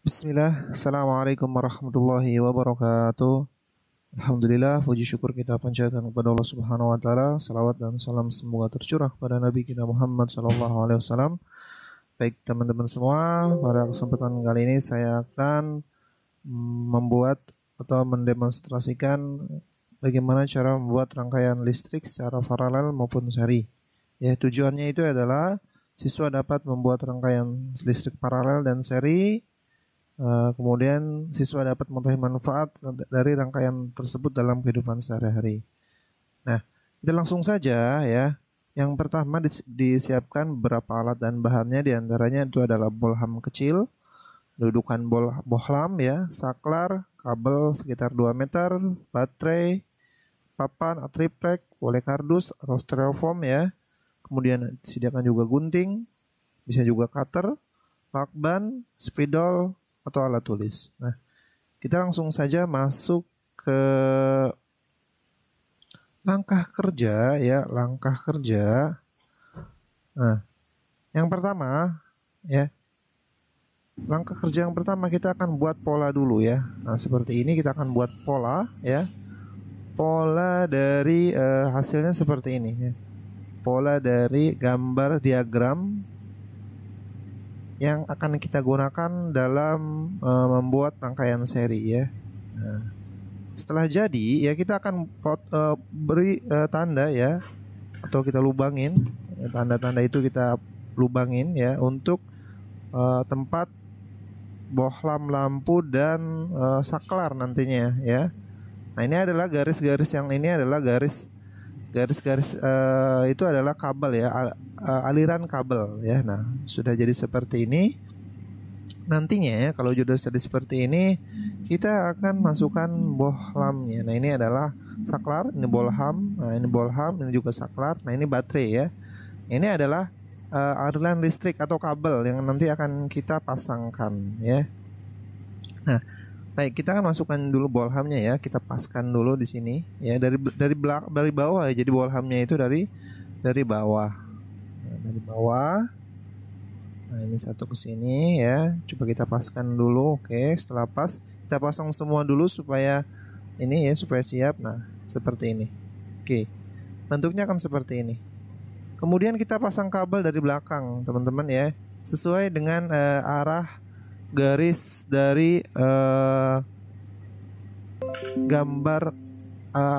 Bismillah, Assalamualaikum warahmatullahi wabarakatuh. Alhamdulillah, puji syukur kita panjatkan kepada Allah Subhanahu wa taala. Salawat dan salam semoga tercurah kepada Nabi kita Muhammad sallallahu alaihi wasallam. Baik teman-teman semua, pada kesempatan kali ini saya akan membuat atau mendemonstrasikan bagaimana cara membuat rangkaian listrik secara paralel maupun seri. Ya, tujuannya itu adalah siswa dapat membuat rangkaian listrik paralel dan seri. Kemudian siswa dapat mengetahui manfaat dari rangkaian tersebut dalam kehidupan sehari-hari. Nah, kita langsung saja ya. Yang pertama disiapkan beberapa alat dan bahannya, diantaranya itu adalah bolham kecil, dudukan bohlam ya, saklar, kabel sekitar 2 meter, baterai, papan, triplek, boleh kardus atau styrofoam ya. Kemudian disediakan juga gunting, bisa juga cutter, lakban, spidol, atau alat tulis. Nah, kita langsung saja masuk ke langkah kerja ya, langkah kerja. Nah, yang pertama ya, langkah kerja yang pertama kita akan buat pola dulu ya. Nah, seperti ini kita akan buat pola ya. Pola dari hasilnya seperti ini ya. Pola dari gambar diagram yang akan kita gunakan dalam membuat rangkaian seri ya. Nah, setelah jadi ya kita akan beri tanda ya, atau kita lubangin tanda-tanda itu, kita lubangin ya untuk tempat bohlam lampu dan saklar nantinya ya. Nah, ini adalah garis-garis, yang ini adalah garis-garis itu adalah kabel ya, aliran kabel ya. Nah, sudah jadi seperti ini. Nantinya ya, kalau sudah jadi seperti ini, kita akan masukkan bohlamnya. Nah, ini adalah saklar, ini bolham, nah ini bolham, ini juga saklar. Nah, ini baterai ya. Ini adalah aliran listrik atau kabel yang nanti akan kita pasangkan ya. Nah, baik, kita akan masukkan dulu bolhamnya ya. Kita paskan dulu di sini ya, dari bawah ya. Jadi bolhamnya itu dari bawah. Nah, dari bawah. Nah, ini satu ke sini ya. Coba kita paskan dulu. Oke, setelah pas, kita pasang semua dulu supaya ini ya, supaya siap. Nah, seperti ini. Oke. Bentuknya akan seperti ini. Kemudian kita pasang kabel dari belakang, teman-teman ya. Sesuai dengan arah garis dari gambar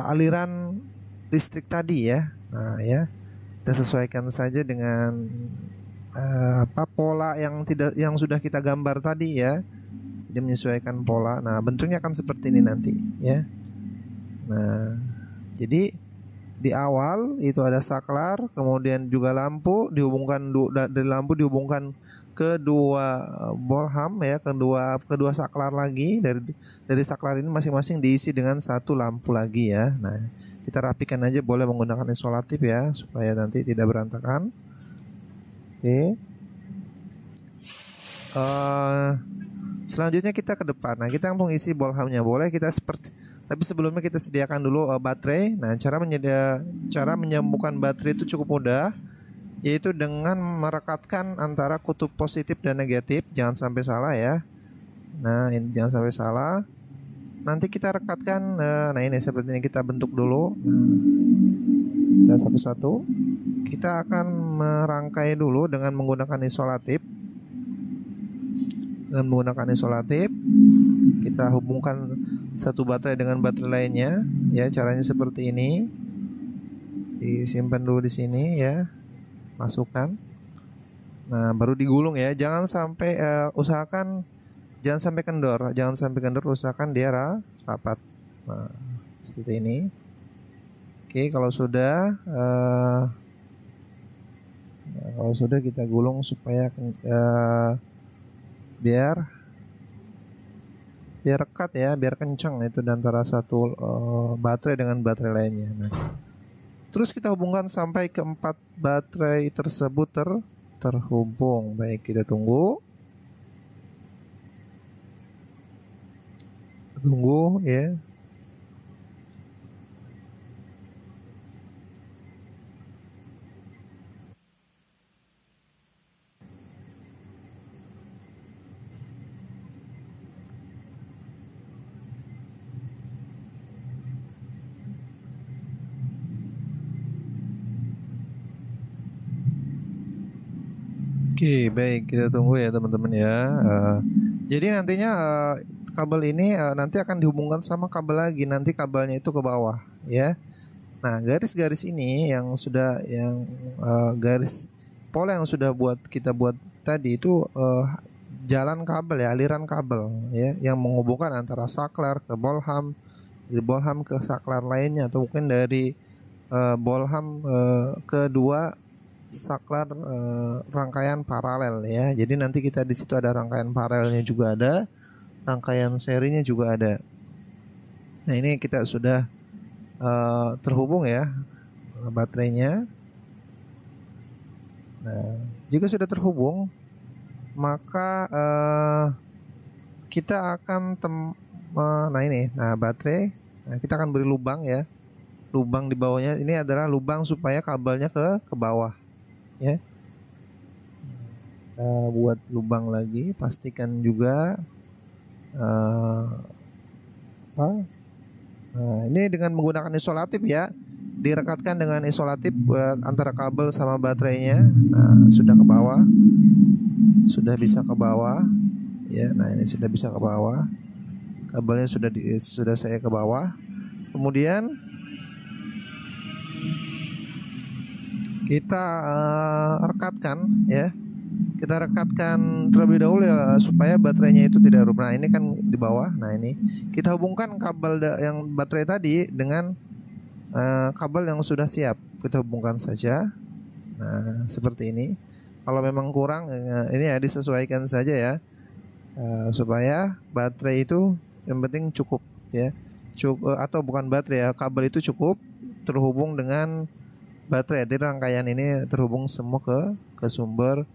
aliran listrik tadi ya. Nah, ya. Kita sesuaikan saja dengan pola yang sudah kita gambar tadi ya. Jadi menyesuaikan pola. Nah, bentuknya akan seperti ini nanti ya. Nah, jadi di awal itu ada saklar, kemudian juga lampu dihubungkan, dari lampu dihubungkan kedua bolham ya, kedua saklar lagi. Dari saklar ini masing-masing diisi dengan satu lampu lagi ya. Nah, kita rapikan aja, boleh menggunakan isolatif ya, supaya nanti tidak berantakan. Oke. Selanjutnya kita ke depan. Nah, kita langsung isi bolhamnya. Boleh kita tapi sebelumnya kita sediakan dulu baterai. Nah, cara menyambungkan baterai itu cukup mudah, yaitu dengan merekatkan antara kutub positif dan negatif. Jangan sampai salah ya. Nah, ini jangan sampai salah. Nanti kita rekatkan. Nah, ini seperti ini, kita bentuk dulu. Dan satu-satu kita akan merangkai dulu dengan menggunakan isolatif. Kita hubungkan satu baterai dengan baterai lainnya ya. Caranya seperti ini. Disimpan dulu di sini ya. Masukkan. Nah, baru digulung ya. Jangan sampai usahakan jangan sampai kendor. Usahakan dia rapat. Nah, seperti ini. Oke, kalau sudah kita gulung supaya biar rekat ya, biar kencang itu antara satu baterai dengan baterai lainnya. Nah, terus kita hubungkan sampai ke 4 baterai tersebut terhubung. Baik, kita tunggu ya. Oke, baik, kita tunggu ya teman-teman ya. Jadi nantinya kabel ini nanti akan dihubungkan sama kabel lagi. Nanti kabelnya itu ke bawah ya. Nah, garis-garis ini yang sudah garis pola yang sudah kita buat tadi itu jalan kabel ya, aliran kabel ya yang menghubungkan antara saklar ke bolham, dari bolham ke saklar lainnya, atau mungkin dari bolham ke dua saklar rangkaian paralel ya. Jadi nanti kita di situ ada rangkaian paralelnya juga ada, rangkaian serinya juga ada. Nah, ini kita sudah terhubung ya baterainya. Nah, jika sudah terhubung, maka kita akan baterai. Nah, kita akan beri lubang ya. Lubang di bawahnya ini adalah lubang supaya kabelnya ke bawah ya. Buat lubang lagi, pastikan juga ini dengan menggunakan isolatif ya, direkatkan dengan isolatif antara kabel sama baterainya. Nah, sudah ke bawah, sudah bisa ke bawah ya. Nah, ini sudah bisa ke bawah, kabelnya sudah saya ke bawah. Kemudian kita rekatkan ya. Kita rekatkan terlebih dahulu ya, supaya baterainya itu tidak rubuh. Nah, ini kan di bawah. Nah, ini kita hubungkan kabel yang baterai tadi dengan kabel yang sudah siap. Kita hubungkan saja. Nah, seperti ini. Kalau memang kurang ini ya disesuaikan saja ya, supaya baterai itu yang penting cukup ya. Atau bukan baterai ya, kabel itu cukup terhubung dengan baterai. Jadi rangkaian ini terhubung semua ke sumber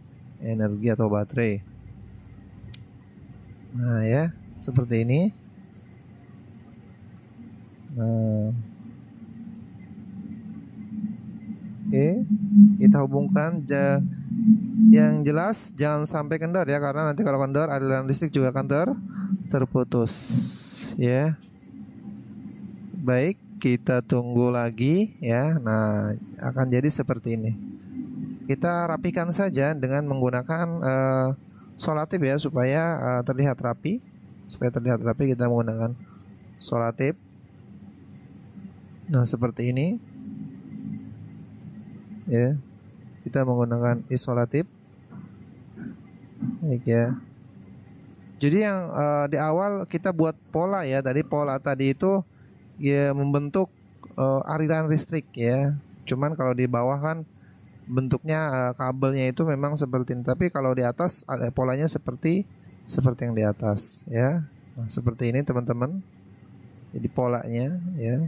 energi atau baterai. Nah ya, seperti ini. Nah, oke, kita hubungkan. Yang jelas jangan sampai kendor ya, karena nanti kalau kendor aliran listrik juga akan terputus ya. Baik, kita tunggu lagi ya. Nah, akan jadi seperti ini. Kita rapikan saja dengan menggunakan solatif ya, supaya terlihat rapi. Supaya terlihat rapi, kita menggunakan solatif. Nah, seperti ini ya. Kita menggunakan isolatif. Baik ya. Jadi yang di awal kita buat pola ya. Pola tadi itu ya membentuk aliran listrik ya. Cuman kalau di bawah kan bentuknya kabelnya itu memang seperti ini, tapi kalau di atas polanya seperti yang di atas ya. Nah, seperti ini teman-teman. Jadi polanya ya.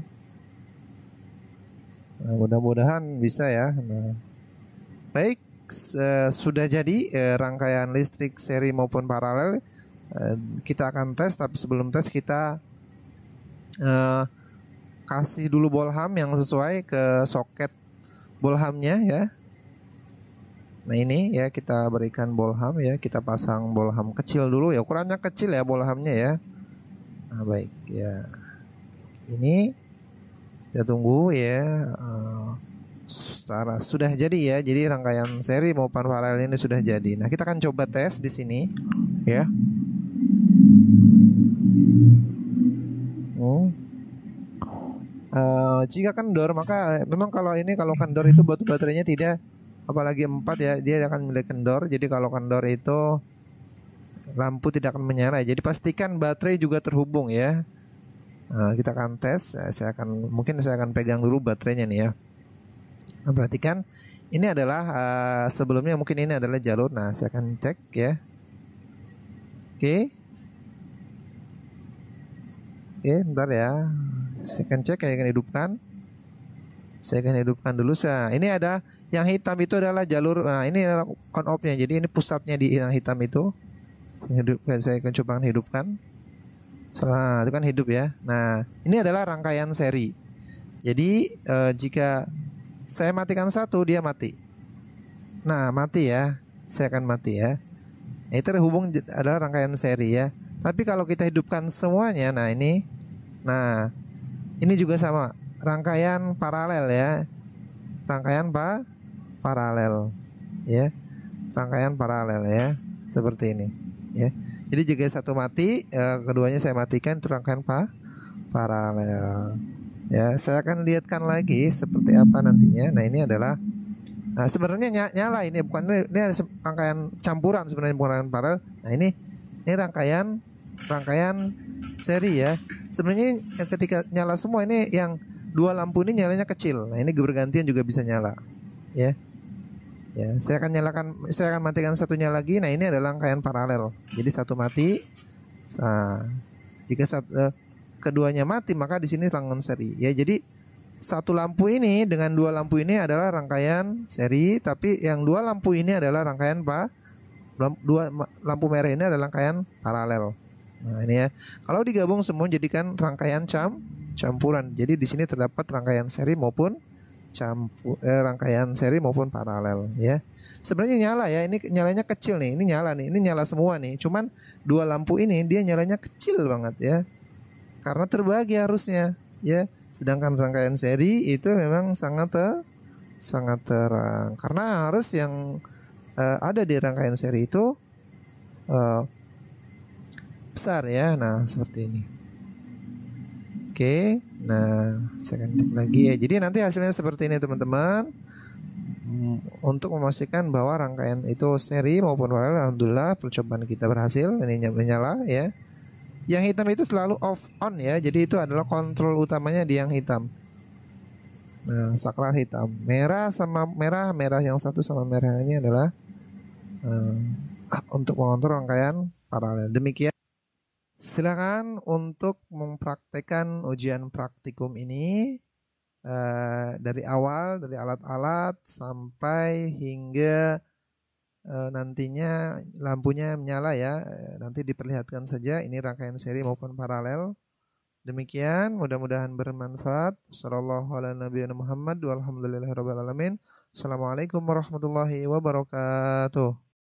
Nah, mudah-mudahan bisa ya. Nah, baik, sudah jadi rangkaian listrik seri maupun paralel. Kita akan tes, tapi sebelum tes kita kasih dulu bolham yang sesuai ke soket bolhamnya ya. Nah, ini ya, kita berikan bolham ya, kita pasang bolham kecil dulu ya, ukurannya kecil ya bolhamnya ya. Nah, baik ya, ini kita tunggu ya. Sudah jadi ya, jadi rangkaian seri maupun paralel ini sudah jadi. Nah, kita akan coba tes di sini ya. Jika kendor, maka memang kalau kendor itu baterainya tidak, apalagi 4 ya, dia akan mulai kendor. Jadi kalau kendor itu lampu tidak akan menyala. Jadi pastikan baterai juga terhubung ya. Nah, kita akan tes. Saya akan pegang dulu baterainya nih ya. Nah, perhatikan ini adalah sebelumnya mungkin ini adalah jalur. Nah, saya akan cek ya. Oke, bentar ya. Saya akan cek, saya akan hidupkan dulu. Ini ada yang hitam itu adalah jalur. Nah, ini adalah on off nya. Jadi ini pusatnya di yang hitam itu. Saya akan coba hidupkan. Itu kan hidup ya. Nah, ini adalah rangkaian seri. Jadi jika saya matikan satu, dia mati. Nah, mati ya. Saya akan mati ya. Nah, itu terhubung adalah rangkaian seri ya. Tapi kalau kita hidupkan semuanya, nah ini. Nah, ini juga sama, rangkaian paralel ya. Rangkaian paralel ya. rangkaian paralel ya, seperti ini ya. Jadi jika satu mati, keduanya saya matikan, itu rangkaian paralel ya. Saya akan lihatkan lagi seperti apa nantinya. Nah ini adalah sebenarnya nyala, ini bukan, ini ada rangkaian campuran sebenarnya, bukan rangkaian paralel. Nah ini rangkaian seri ya. Sebenarnya ketika nyala semua ini, yang dua lampu ini nyalanya kecil. Nah ini bergantian juga bisa nyala ya. Ya, saya akan matikan satunya lagi. Nah ini adalah rangkaian paralel. Jadi satu mati. Nah, jika keduanya mati, maka di sini rangkaian seri. Ya, jadi satu lampu ini dengan dua lampu ini adalah rangkaian seri, tapi yang dua lampu ini adalah rangkaian dua lampu merah ini adalah rangkaian paralel. Nah ini ya. Kalau digabung semua jadikan rangkaian campuran. Jadi di sini terdapat rangkaian seri maupun rangkaian seri maupun paralel ya. Sebenarnya nyala ya, ini nyalanya kecil nih, ini nyala nih, ini nyala semua nih. Cuman dua lampu ini dia nyalanya kecil banget ya, karena terbagi harusnya ya. Sedangkan rangkaian seri itu memang sangat terang, karena harus yang ada di rangkaian seri itu besar ya. Nah seperti ini. Oke, nah saya akan cek lagi ya. Jadi nanti hasilnya seperti ini teman-teman. Untuk memastikan bahwa rangkaian itu seri maupun paralel, alhamdulillah percobaan kita berhasil. Ini menyala ya. Yang hitam itu selalu off on ya. Jadi itu adalah kontrol utamanya di yang hitam. Nah saklar hitam, merah sama merah yang satu sama merah ini adalah untuk mengontrol rangkaian paralel. Demikian. Silakan untuk mempraktekkan ujian praktikum ini dari awal, dari alat-alat sampai hingga nantinya lampunya menyala ya. Nanti diperlihatkan saja ini rangkaian seri maupun paralel. Demikian, mudah-mudahan bermanfaat. Sallallahu ala nabiyana Muhammad walhamdulillahirabbil alamin. Assalamualaikum warahmatullahi wabarakatuh.